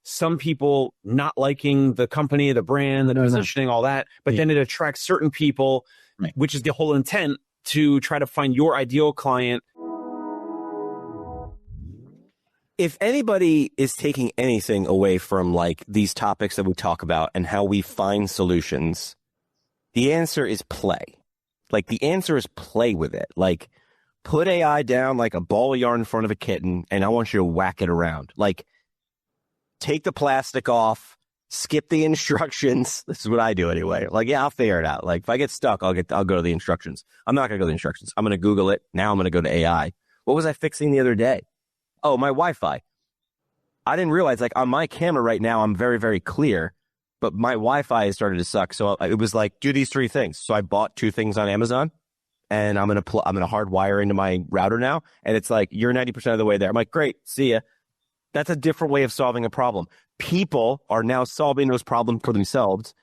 some people not liking the company, the brand, the positioning, all that. But then it attracts certain people, which is the whole intent, to try to find your ideal client. If anybody is taking anything away from like these topics that we talk about and how we find solutions, the answer is play. Like the answer is play with it. Like put AI down like a ball of yarn in front of a kitten, and I want you to whack it around. Like take the plastic off, skip the instructions. This is what I do anyway. Like, yeah, I'll figure it out. Like if I get stuck, I'll go to the instructions. I'm not going to go to the instructions. I'm going to Google it. Now I'm going to go to AI. What was I fixing the other day? Oh, my Wi-Fi. I didn't realize, like, on my camera right now, I'm very, very clear, but my Wi-Fi has started to suck. So it was like, do these 3 things. So I bought 2 things on Amazon, and I'm gonna hardwire into my router now. And it's like, you're 90% of the way there. I'm like, great, see ya. That's a different way of solving a problem. People are now solving those problems for themselves.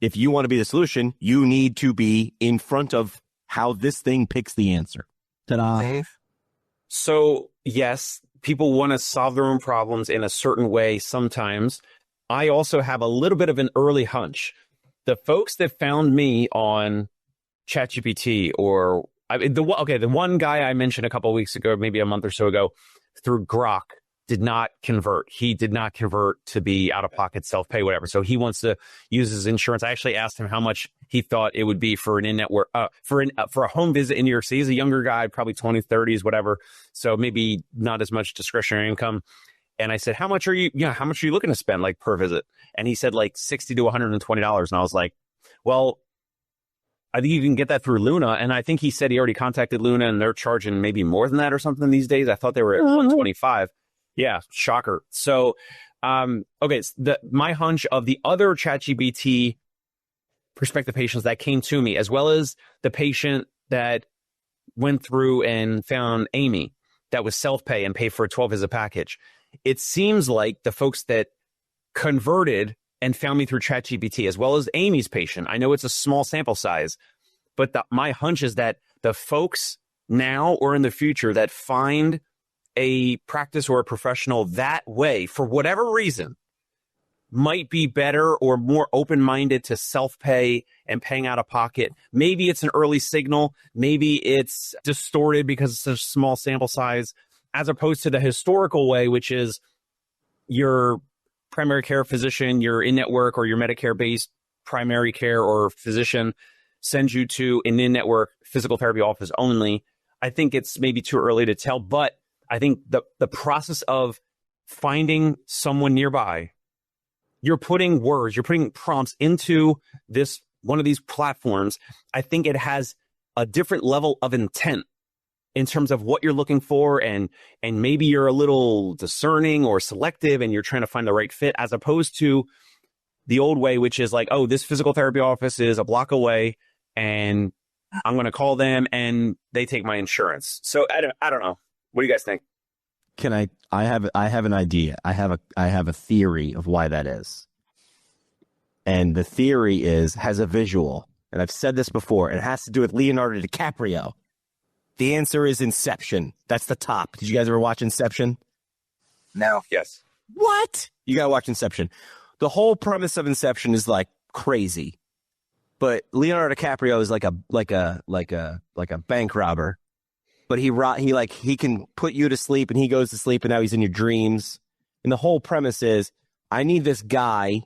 If you want to be the solution, you need to be in front of how this thing picks the answer. Ta-da. So yes, people want to solve their own problems in a certain way sometimes. I also have a little bit of an early hunch. The folks that found me on ChatGPT or the one guy I mentioned a couple of weeks ago, maybe a month or so ago, through Grok, did not convert. He did not convert to be out-of-pocket, self-pay, whatever. So he wants to use his insurance. I actually asked him how much he thought it would be for an in-network, for a home visit in New York City. He's a younger guy, probably 20s, 30s, whatever. So maybe not as much discretionary income. And I said, how much are you looking to spend like per visit? And he said like $60 to $120. And I was like, well, I think you can get that through Luna. And I think he said he already contacted Luna and they're charging maybe more than that or something these days. I thought they were at 125. Yeah, shocker. So, okay, my hunch of the other ChatGPT prospective patients that came to me, as well as the patient that went through and found Amy, that was self-pay and paid for a 12-visit package. It seems like the folks that converted and found me through ChatGPT, as well as Amy's patient, I know it's a small sample size, but my hunch is that the folks now or in the future that find a practice or a professional that way, for whatever reason, might be better or more open-minded to self-pay and paying out of pocket. Maybe it's an early signal. Maybe it's distorted because it's a small sample size, as opposed to the historical way, which is your primary care physician, your in-network or your Medicare-based primary care or physician sends you to an in-network physical therapy office only. I think it's maybe too early to tell, but I think the process of finding someone nearby, you're putting prompts into one of these platforms. I think it has a different level of intent in terms of what you're looking for, and maybe you're a little discerning or selective and you're trying to find the right fit, as opposed to the old way, which is like, oh, this physical therapy office is a block away and I'm going to call them and they take my insurance. So I don't know. What do you guys think? I have an idea. I have a theory of why that is. And the theory has a visual. And I've said this before. It has to do with Leonardo DiCaprio. The answer is Inception. That's the top. Did you guys ever watch Inception? No. Yes. What? You gotta watch Inception. The whole premise of Inception is like crazy. But Leonardo DiCaprio is like a bank robber. But he can put you to sleep and he goes to sleep and now he's in your dreams. And the whole premise is, I need this guy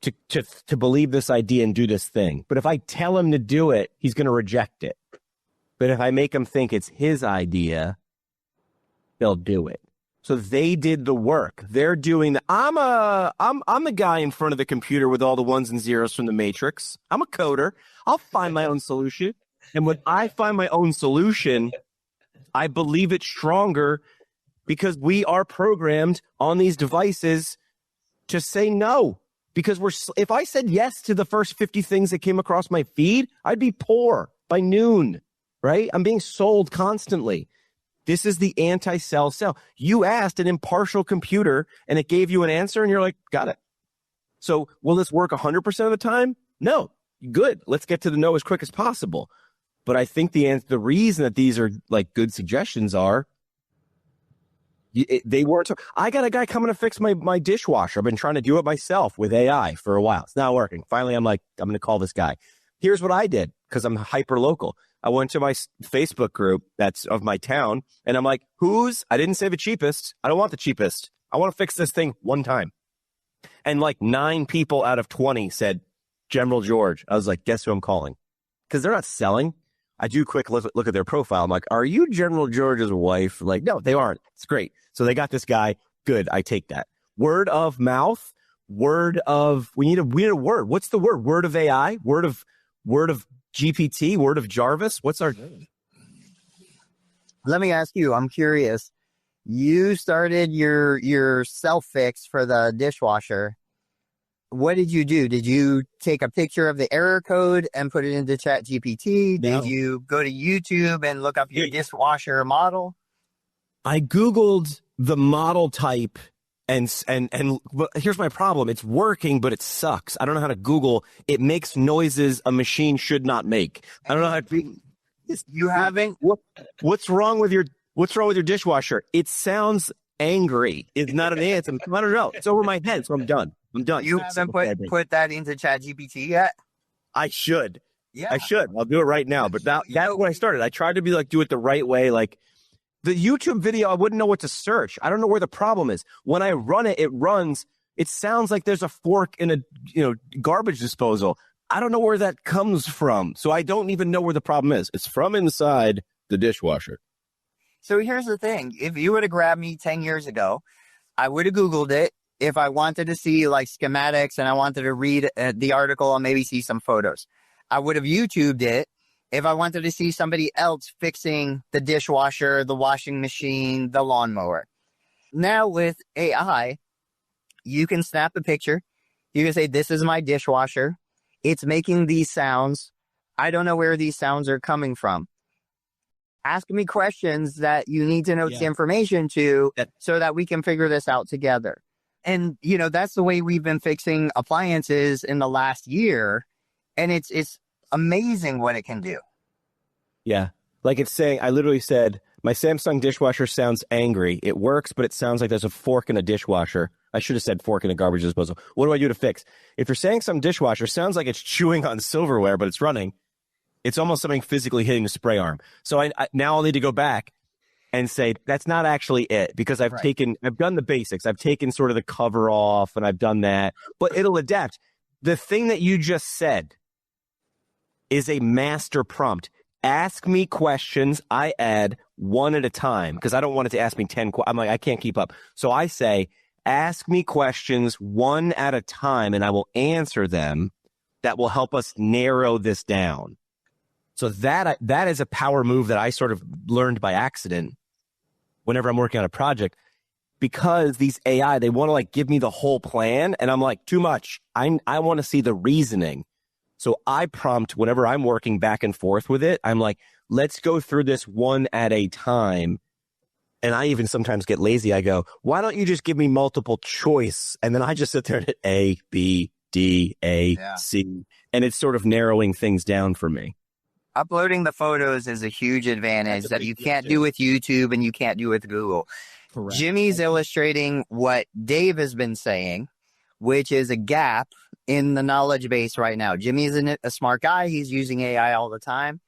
to believe this idea and do this thing. But if I tell him to do it, he's going to reject it. But if I make him think it's his idea, they'll do it. So they did the work. They're doing I'm the guy in front of the computer with all the ones and zeros from the Matrix. I'm a coder. I'll find my own solution. And when I find my own solution, I believe it's stronger because we are programmed on these devices to say no. Because if I said yes to the first 50 things that came across my feed, I'd be poor by noon, right? I'm being sold constantly. This is the anti-sell sell. You asked an impartial computer and it gave you an answer and you're like, got it. So will this work 100% of the time? No. Good. Let's get to the no as quick as possible. But I think the reason that these are like good suggestions are They weren't. I got a guy coming to fix my dishwasher. I've been trying to do it myself with AI for a while. It's not working. Finally, I'm like, I'm going to call this guy. Here's what I did, because I'm hyper local. I went to my Facebook group that's of my town, and I'm like, I didn't say the cheapest. I don't want the cheapest. I want to fix this thing one time. And like 9 people out of 20 said, General George. I was like, guess who I'm calling? Because they're not selling. I do quick look at their profile. I'm like, are you General George's wife? Like, no, they aren't. It's great. So they got this guy. Good. I take that. Word of mouth. We need a word. What's the word? Word of AI? Word of GPT? Word of Jarvis? What's our... Let me ask you, I'm curious. You started your self-fix for the dishwasher. What did you do? Did you take a picture of the error code and put it into ChatGPT? No. Did you go to YouTube and look up your dishwasher model? I Googled the model type, and here's my problem. It's working, but it sucks. I don't know how to Google. It makes noises a machine should not make. I don't know how to... You haven't? What's wrong with your dishwasher? It sounds angry. It's not an answer. I don't know. It's over my head, so I'm done. You haven't put that into ChatGPT yet? I should. Yeah. I should. I'll do it right now. But that's when I started. I tried to do it the right way. Like the YouTube video, I wouldn't know what to search. I don't know where the problem is. When I run it, it runs. It sounds like there's a fork in a garbage disposal. I don't know where that comes from. So I don't even know where the problem is. It's from inside the dishwasher. So here's the thing. If you would have grabbed me 10 years ago, I would have Googled it. If I wanted to see like schematics and I wanted to read the article and maybe see some photos, I would have YouTubed it. If I wanted to see somebody else fixing the dishwasher, the washing machine, the lawnmower. Now with AI, you can snap a picture. You can say, this is my dishwasher. It's making these sounds. I don't know where these sounds are coming from. Ask me questions that you need to know the information to so that we can figure this out together. And, that's the way we've been fixing appliances in the last year. And it's amazing what it can do. Yeah. Like it's saying, I literally said, my Samsung dishwasher sounds angry. It works, but it sounds like there's a fork in a dishwasher. I should have said fork in a garbage disposal. What do I do to fix? If you're saying some dishwasher sounds like it's chewing on silverware, but it's running, it's almost something physically hitting the spray arm. So I now I'll need to go back and say, that's not actually it, because I've done the basics. I've taken sort of the cover off and I've done that, but it'll adapt. The thing that you just said is a master prompt. Ask me questions. I add one at a time because I don't want it to ask me 10. I'm like, I can't keep up. So I say, ask me questions one at a time and I will answer them. That will help us narrow this down. So that is a power move that I sort of learned by accident whenever I'm working on a project, because these AI, they want to like give me the whole plan. And I'm like, too much. I want to see the reasoning. So I prompt whenever I'm working back and forth with it. I'm like, let's go through this one at a time. And I even sometimes get lazy. I go, why don't you just give me multiple choice? And then I just sit there and hit A, B, D, A, C. And it's sort of narrowing things down for me. Uploading the photos is a huge advantage that you can't do with YouTube and you can't do with Google. Correct. Jimmy's illustrating what Dave has been saying, which is a gap in the knowledge base right now. Jimmy is a smart guy. He's using AI all the time.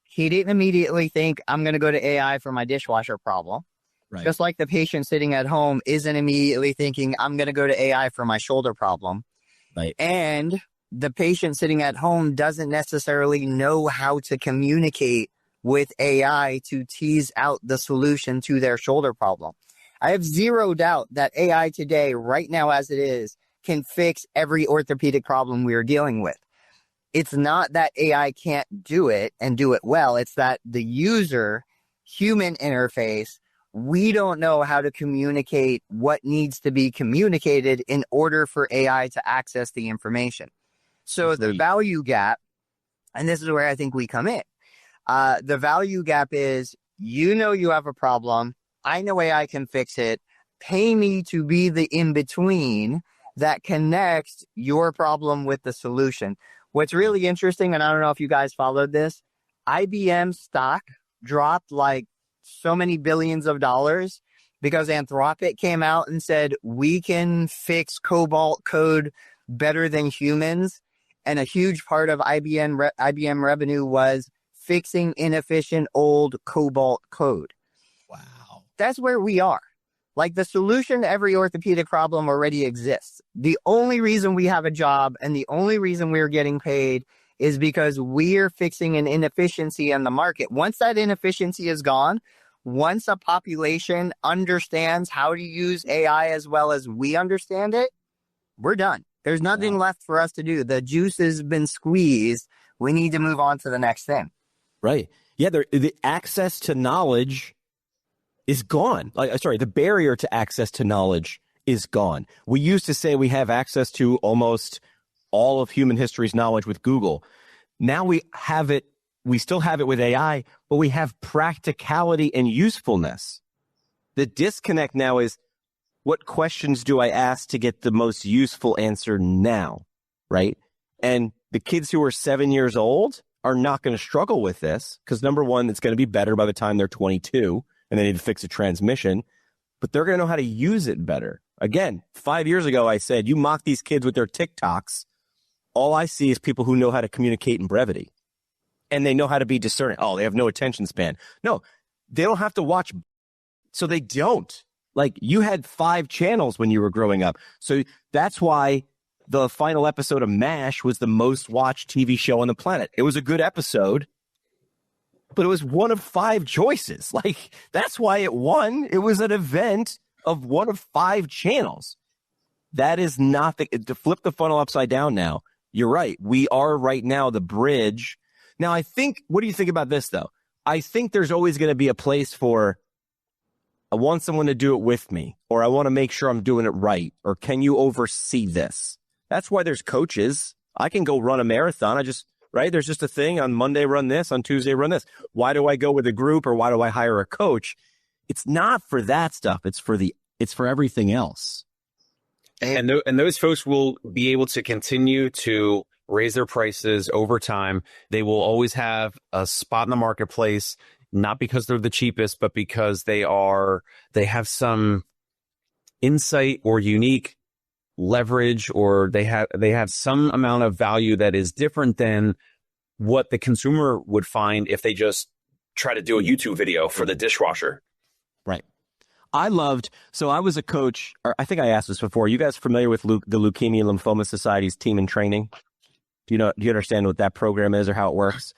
He didn't immediately think, I'm going to go to AI for my dishwasher problem. Right. Just like the patient sitting at home isn't immediately thinking, I'm going to go to AI for my shoulder problem. Right. And the patient sitting at home doesn't necessarily know how to communicate with AI to tease out the solution to their shoulder problem. I have zero doubt that AI today, right now as it is, can fix every orthopedic problem we are dealing with. It's not that AI can't do it and do it well. It's that the user, human interface, we don't know how to communicate what needs to be communicated in order for AI to access the information. So the value gap, and this is where I think we come in. The value gap is, you have a problem. I know AI can fix it. Pay me to be the in-between that connects your problem with the solution. What's really interesting, and I don't know if you guys followed this, IBM stock dropped like so many billions of dollars because Anthropic came out and said, we can fix Cobalt code better than humans. And a huge part of IBM revenue was fixing inefficient old Cobalt code. Wow. That's where we are. Like, the solution to every orthopedic problem already exists. The only reason we have a job and the only reason we're getting paid is because we're fixing an inefficiency in the market. Once that inefficiency is gone, once a population understands how to use AI as well as we understand it, we're done. There's nothing left for us to do. The juice has been squeezed. We need to move on to the next thing. Right. Yeah, the access to knowledge is gone. The barrier to access to knowledge is gone. We used to say we have access to almost all of human history's knowledge with Google. Now we have it. We still have it with AI, but we have practicality and usefulness. The disconnect now is, what questions do I ask to get the most useful answer now, right? And the kids who are 7 years old are not going to struggle with this because, number one, it's going to be better by the time they're 22 and they need to fix a transmission, but they're going to know how to use it better. Again, 5 years ago, I said, you mock these kids with their TikToks. All I see is people who know how to communicate in brevity. And they know how to be discerning. Oh, they have no attention span. No, they don't have to watch. So they don't. Like, you had 5 channels when you were growing up. So that's why the final episode of MASH was the most watched TV show on the planet. It was a good episode, but it was one of 5 choices. Like, that's why it won. It was an event of one of 5 channels. That is not to flip the funnel upside down now. You're right. We are right now the bridge. Now, I think, what do you think about this, though? I think there's always going to be a place for, I want someone to do it with me, or I want to make sure I'm doing it right, or can you oversee this? That's why there's coaches. I can go run a marathon. There's just a thing. On Monday, run this. On Tuesday, run this. Why do I go with a group, or why do I hire a coach? It's not for that stuff. It's for everything else. And those folks will be able to continue to raise their prices over time. They will always have a spot in the marketplace, not because they're the cheapest, but because they have some insight or unique leverage, or they have some amount of value that is different than what the consumer would find if they just try to do a YouTube video for the dishwasher. Right. I was a coach, or I think I asked this before. You guys familiar with the Leukemia Lymphoma Society's team in training? Do you understand what that program is or how it works?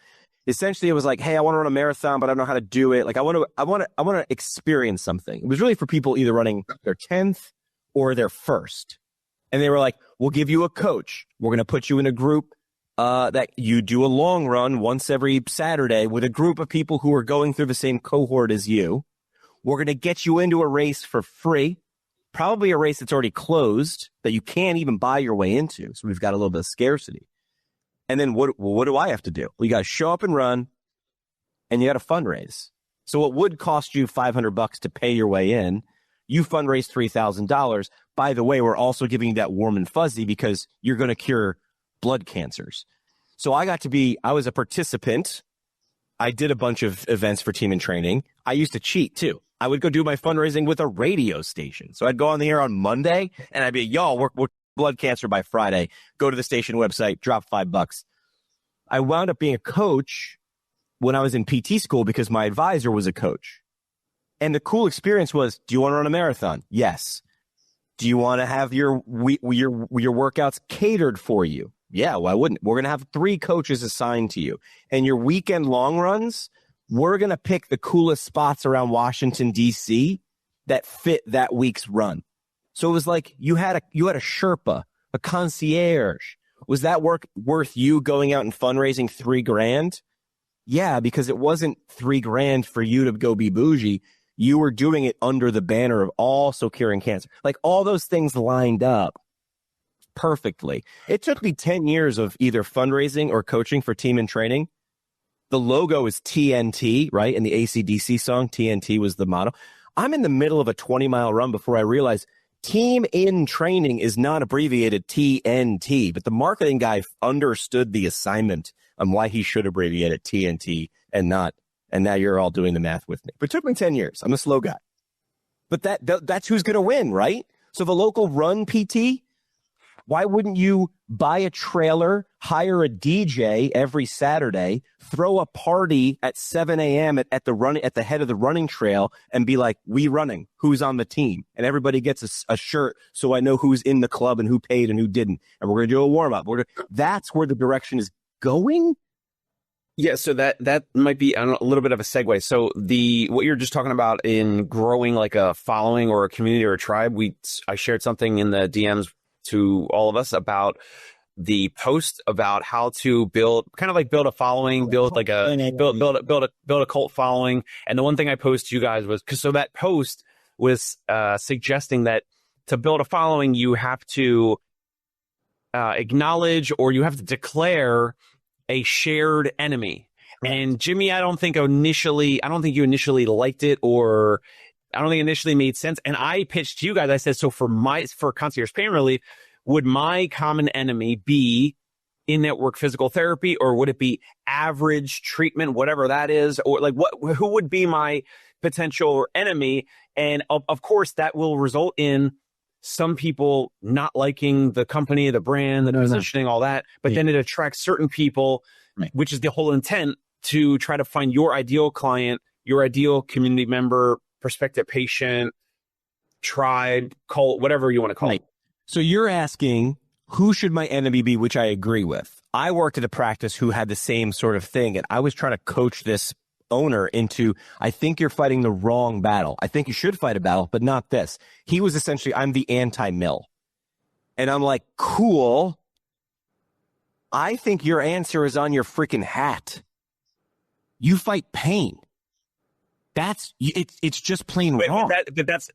Essentially, it was like, hey, I want to run a marathon, but I don't know how to do it. Like, I want to experience something. It was really for people either running their 10th or their first. And they were like, we'll give you a coach. We're going to put you in a group that you do a long run once every Saturday with a group of people who are going through the same cohort as you. We're going to get you into a race for free, probably a race that's already closed that you can't even buy your way into. So we've got a little bit of scarcity. And then what do I have to do? Well, you got to show up and run, and you got to fundraise. So what would cost you $500 to pay your way in, you fundraise $3,000. By the way, we're also giving you that warm and fuzzy because you're going to cure blood cancers. So I was a participant. I did a bunch of events for Team in Training. I used to cheat too. I would go do my fundraising with a radio station. So I'd go on the air on Monday and I'd be, we're blood cancer by Friday. Go to the station website, drop $5. I wound up being a coach when I was in PT school because my advisor was a coach. And the cool experience was, do you want to run a marathon? Yes. Do you want to have your workouts catered for you? Yeah, why wouldn't? We're going to have 3 coaches assigned to you. And your weekend long runs, we're going to pick the coolest spots around Washington, D.C. that fit that week's run. So it was like you had a Sherpa, a concierge. Was that worth you going out and fundraising $3,000? Yeah, because it wasn't $3,000 for you to go be bougie. You were doing it under the banner of also curing cancer. Like, all those things lined up perfectly. It took me 10 years of either fundraising or coaching for Team in Training. The logo is TNT, right? And the AC/DC song, TNT, was the motto. I'm in the middle of a 20-mile run before I realize Team in Training is not abbreviated TNT, but the marketing guy understood the assignment on why he should abbreviate it TNT and not. And now you're all doing the math with me. But it took me 10 years. I'm a slow guy. but that's who's going to win, right? So the local run PT, why wouldn't you buy a trailer, hire a DJ every Saturday, throw a party at 7 a.m. at the head of the running trail, and be like, "We running? Who's on the team?" And everybody gets a shirt, so I know who's in the club and who paid and who didn't. And we're gonna do a warm up. That's where the direction is going. Yeah, so that might be a little bit of a segue. So what you're just talking about in growing like a following or a community or a tribe, I shared something in the DMs to all of us about the post about how to build a following, build a cult following. And the one thing I posted to you guys was so that post was suggesting that to build a following, you have to acknowledge or you have to declare a shared enemy. And Jimmy, I don't think you initially liked it, or I don't think it initially made sense. And I pitched to you guys, I said, so for Concierge Pain Relief, would my common enemy be in-network physical therapy, or would it be average treatment, whatever that is? Or like who would be my potential enemy? And of course that will result in some people not liking the company, the brand, the positioning, all that. But then it attracts certain people, which is the whole intent, to try to find your ideal client, your ideal community member, prospective patient, tribe, cult, whatever you want to call it. So you're asking, who should my enemy be, which I agree with. I worked at a practice who had the same sort of thing, and I was trying to coach this owner into, I think you're fighting the wrong battle. I think you should fight a battle, but not this. He was essentially, I'm the anti-mill. And I'm like, cool. I think your answer is on your freaking hat. You fight pain. It's just plain wrong.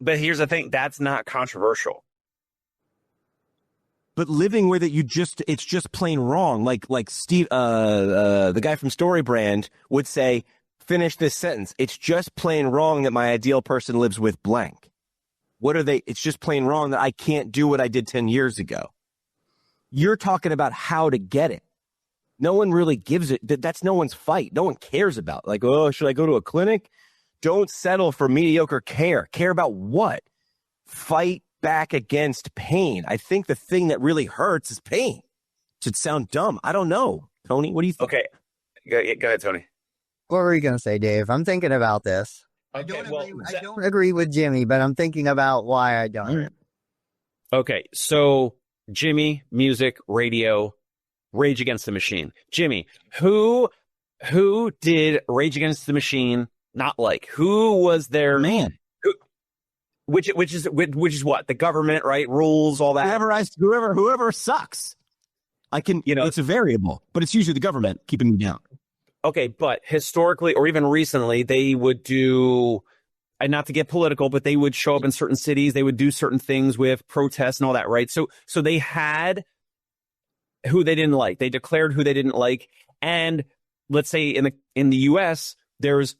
But here's the thing, that's not controversial. But living with it, it's just plain wrong. Like Steve, the guy from Story Brand would say, finish this sentence. It's just plain wrong that my ideal person lives with blank. What are they? It's just plain wrong that I can't do what I did 10 years ago. You're talking about how to get it. No one really gives it. That's no one's fight. No one cares about. Like, oh, should I go to a clinic? Don't settle for mediocre care. Care about what? Fight back against pain. I think the thing that really hurts is pain. Should sound dumb. I don't know. Tony, what do you think? Okay. Go ahead, Tony. What were you going to say, Dave? I'm thinking about this. Okay, I don't agree with Jimmy, but I'm thinking about why I don't. Okay, so Jimmy, music, radio, Rage Against the Machine. Jimmy, who did Rage Against the Machine not like? Who was their man? Which is what? The government, right? Rules, all that. Whoever sucks. It's a variable, but it's usually the government keeping me down. Okay, but historically or even recently, they would do, and not to get political, but they would show up in certain cities. They would do certain things with protests and all that, right? So they had who they didn't like. They declared who they didn't like. And let's say in the US, there's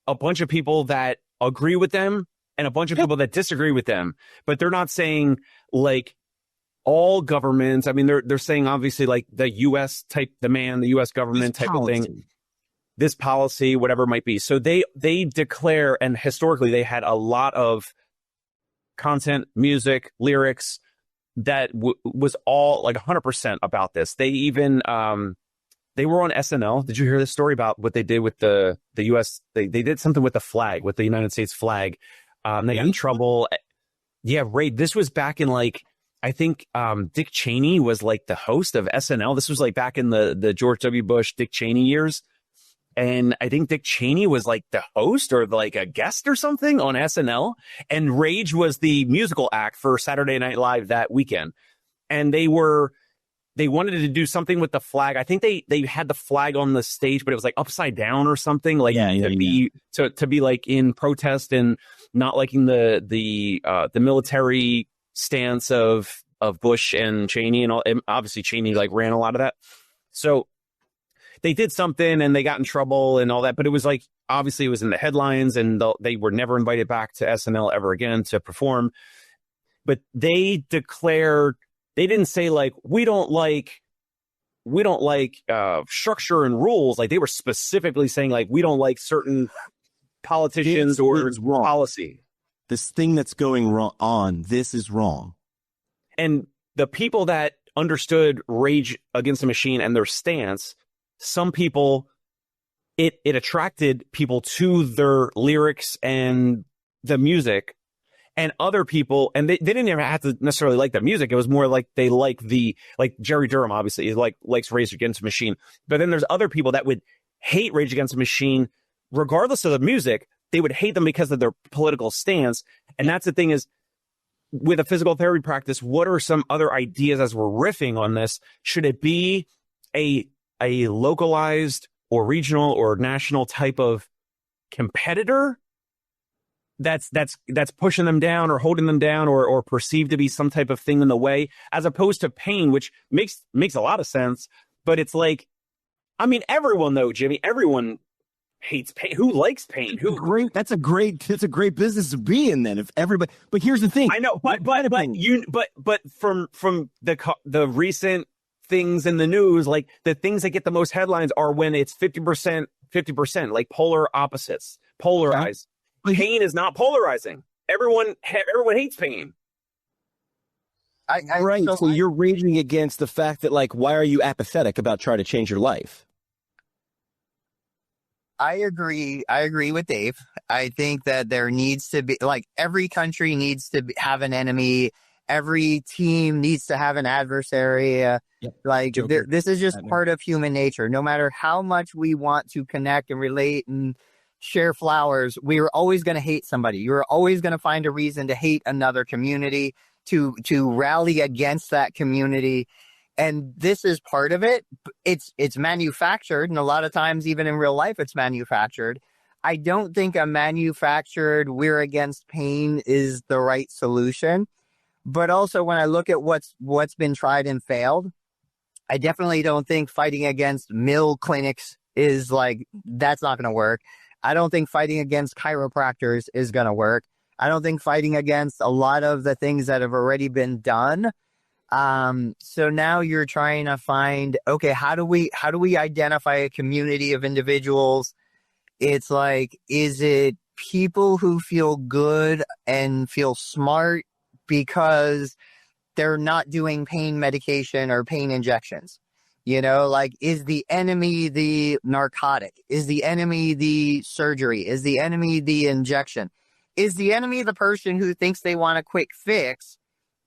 a bunch of people that agree with them and a bunch of people that disagree with them. But they're not saying like all governments. I mean, they're saying obviously like the US government type of thing. This policy, whatever it might be. So they declare, and historically they had a lot of content, music, lyrics that was all like 100% about this. They even they were on SNL. Did you hear this story about what they did with the US? They did something with the flag, with the United States flag. They got in trouble. Yeah, Ray. This was back in like, I think Dick Cheney was like the host of SNL. This was like back in the George W. Bush, Dick Cheney years. And I think Dick Cheney was like the host or like a guest or something on SNL. And Rage was the musical act for Saturday Night Live that weekend. And they wanted to do something with the flag. I think they had the flag on the stage, but it was like upside down or something, like to be like in protest and not liking the military stance of Bush and Cheney and all. And obviously Cheney like ran a lot of that. So they did something and they got in trouble and all that, but it was like, obviously it was in the headlines and they were never invited back to SNL ever again to perform. But they declared, they didn't say like, we don't like structure and rules. Like they were specifically saying like, we don't like certain politicians or policy. this thing that's going on, this is wrong. And the people that understood Rage Against the Machine and their stance, some people, it attracted people to their lyrics and the music, and other people, and they didn't even have to necessarily like the music. It was more like they like Jerry Durham, obviously, is likes Rage Against the Machine. But then there's other people that would hate Rage Against the Machine, regardless of the music. They would hate them because of their political stance. And that's the thing is, with a physical therapy practice, what are some other ideas as we're riffing on this? Should it be a localized or regional or national type of competitor that's pushing them down or holding them down or perceived to be some type of thing in the way, as opposed to pain, which makes a lot of sense. But it's like, I mean, everyone though, Jimmy, everyone hates pain. Who likes pain? That's a great business to be in then. If everybody, but here's the thing. I know, but from the recent things in the news, like the things that get the most headlines are when it's 50%, like polar opposites, polarized. Yeah. Pain is not polarizing. Everyone hates pain. Right. So you're raging against the fact that, like, why are you apathetic about trying to change your life? I agree with Dave. I think that there needs to be, like, every country needs to have an enemy. Every team needs to have an adversary. Like, this is just part of human nature. No matter how much we want to connect and relate and share flowers, we are always going to hate somebody. You're always going to find a reason to hate another community, to rally against that community. And this is part of it. It's manufactured, and a lot of times, even in real life, it's manufactured. I don't think a manufactured "we're against pain" is the right solution. But also, when I look at what's been tried and failed, I definitely don't think fighting against mill clinics is that's not going to work. I don't think fighting against chiropractors is going to work. I don't think fighting against a lot of the things that have already been done. So now you're trying to find, okay, how do we identify a community of individuals? It's like, is it people who feel good and feel smart because they're not doing pain medication or pain injections? Like, is the enemy the narcotic? Is the enemy the surgery? Is the enemy the injection? Is the enemy the person who thinks they want a quick fix,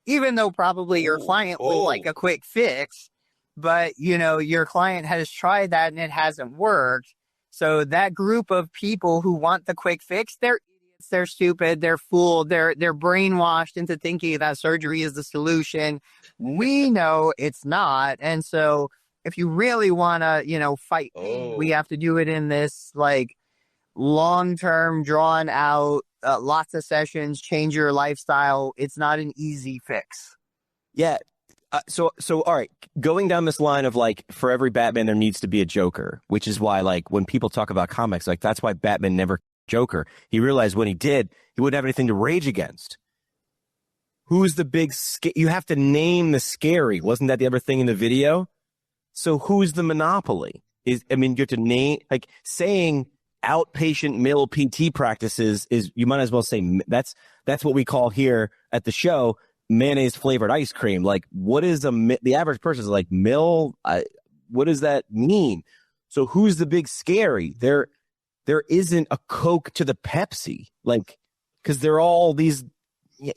even though probably your client would like a quick fix, but, your client has tried that and it hasn't worked. So that group of people who want the quick fix, they're idiots, they're stupid, they're fooled, they're brainwashed into thinking that surgery is the solution. We know it's not. And so if you really want to, fight, we have to do it in this, long-term, drawn out, lots of sessions, change your lifestyle. It's not an easy fix. Yeah. So all right, going down this line of, for every Batman, there needs to be a Joker, which is why, when people talk about comics, that's why Batman never Joker. He realized when he did, he wouldn't have anything to rage against. Who's the big you have to name the scary. Wasn't that the other thing in the video? So who's the monopoly? You have to name, saying outpatient mill PT practices is, you might as well say that's what we call here at the show mayonnaise flavored ice cream. What is the average person is like, mill? What does that mean? So who's the big scary? There isn't a Coke to the Pepsi, because they're all these.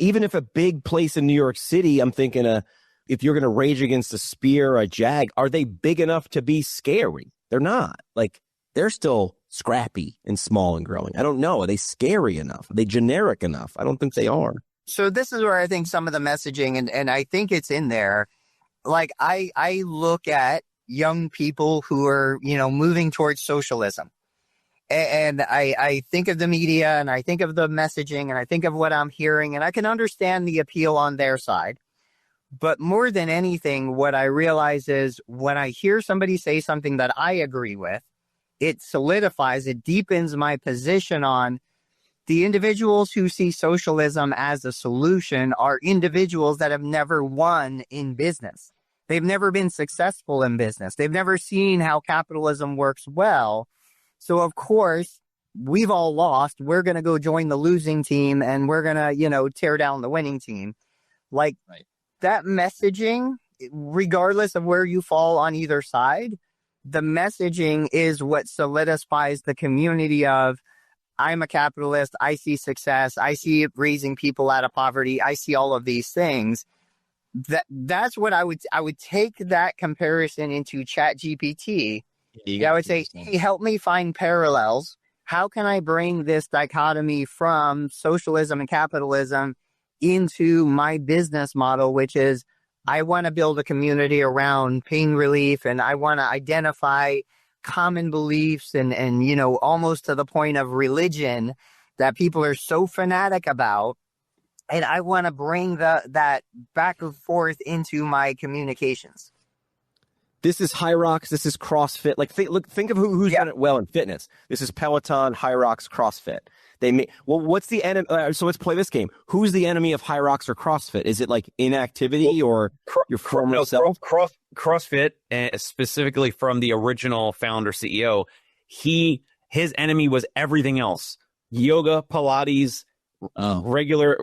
Even if a big place in New York City, I'm thinking if you're going to rage against a Spear or a Jag, are they big enough to be scary? They're not. They're still scrappy and small and growing. I don't know. Are they scary enough? Are they generic enough? I don't think they are. So this is where I think some of the messaging, and I think it's in there. I look at young people who are, moving towards socialism. And I think of the media, and I think of the messaging, and I think of what I'm hearing, and I can understand the appeal on their side. But more than anything, what I realize is when I hear somebody say something that I agree with, it solidifies, it deepens my position on the individuals who see socialism as a solution are individuals that have never won in business. They've never been successful in business. They've never seen how capitalism works well. So, of course, we've all lost. We're going to go join the losing team and we're going to, tear down the winning team. Like that messaging, regardless of where you fall on either side, the messaging is what solidifies the community of, I'm a capitalist. I see success. I see raising people out of poverty. I see all of these things. That's what I would take that comparison into ChatGPT. I would say, hey, help me find parallels. How can I bring this dichotomy from socialism and capitalism into my business model, which is I want to build a community around pain relief, and I want to identify common beliefs and almost to the point of religion that people are so fanatic about. And I want to bring that back and forth into my communications. This is Hyrox. This is CrossFit. Like, think of who's done it well in fitness. This is Peloton, Hyrox, CrossFit. What's the enemy? So let's play this game. Who's the enemy of Hyrox or CrossFit? Is it like inactivity or your former self? CrossFit, specifically from the original founder CEO, his enemy was everything else: yoga, Pilates, regular,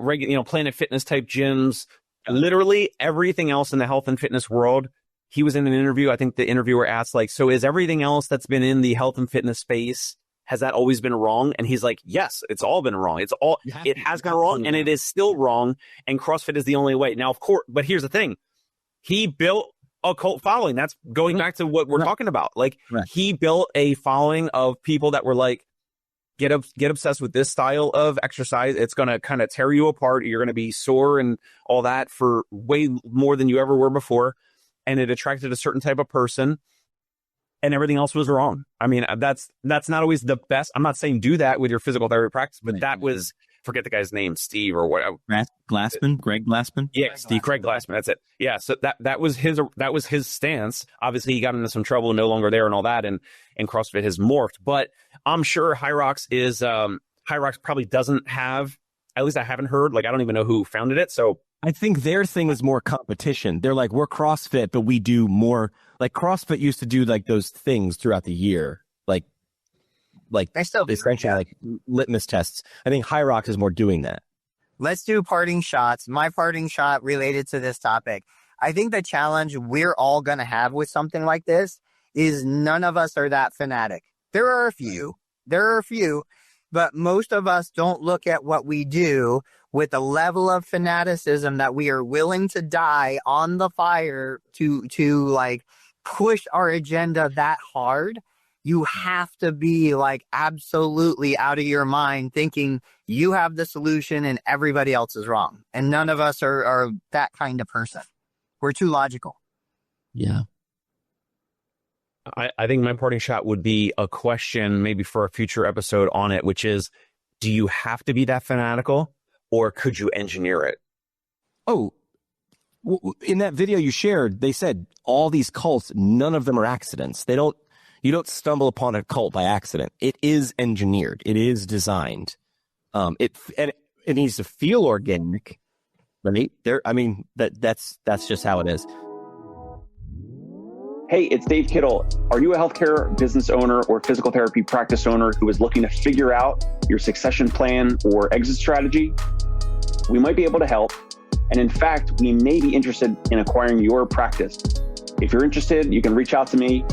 Planet Fitness type gyms, literally everything else in the health and fitness world. He was in an interview. I think the interviewer asked, like, so is everything else that's been in the health and fitness space, has that always been wrong? And he's like, yes, it's all been wrong. It has gone wrong, and it is still wrong. And CrossFit is the only way. Now, of course, but here's the thing. He built a cult following. That's going back to what we're talking about. Like, he built a following of people that were like, get obsessed with this style of exercise. It's going to kind of tear you apart. You're going to be sore and all that for way more than you ever were before. And it attracted a certain type of person, and everything else was wrong. I mean, that's not always the best. I'm not saying do that with your physical therapy practice, but that was, forget the guy's name, Steve or whatever. Greg Glassman? Yeah, Craig Glassman. That's it. Yeah. So that was his stance. Obviously he got into some trouble, no longer there and all that. And CrossFit has morphed, but I'm sure Hyrox probably doesn't have, at least I haven't heard, like, I don't even know who founded it. So I think their thing is more competition. They're like, we're CrossFit, but we do more. Like, CrossFit used to do like those things throughout the year, like essentially like litmus tests. I think Hyrox is more doing that. Let's do parting shots. My parting shot related to this topic. I think the challenge we're all going to have with something like this is none of us are that fanatic. There are a few, but most of us don't look at what we do with a level of fanaticism that we are willing to die on the fire to like push our agenda that hard. You have to be like absolutely out of your mind thinking you have the solution and everybody else is wrong. And none of us are that kind of person. We're too logical. Yeah. I think my parting shot would be a question maybe for a future episode on it, which is, do you have to be that fanatical? Or could you engineer it? Oh, in that video you shared, they said all these cults, none of them are accidents. You don't stumble upon a cult by accident. It is engineered. It is designed. It needs to feel organic, right? That's just how it is. Hey, it's Dave Kittle. Are you a healthcare business owner or physical therapy practice owner who is looking to figure out your succession plan or exit strategy? We might be able to help. And in fact, we may be interested in acquiring your practice. If you're interested, you can reach out to me.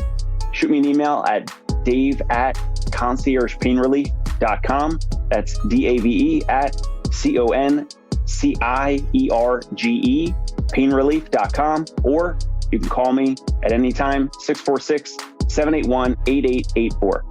Shoot me an email at dave@conciergepainrelief.com. That's DAVE at CONCIERGE painrelief.com. Or you can call me at any time, 646-781-8884.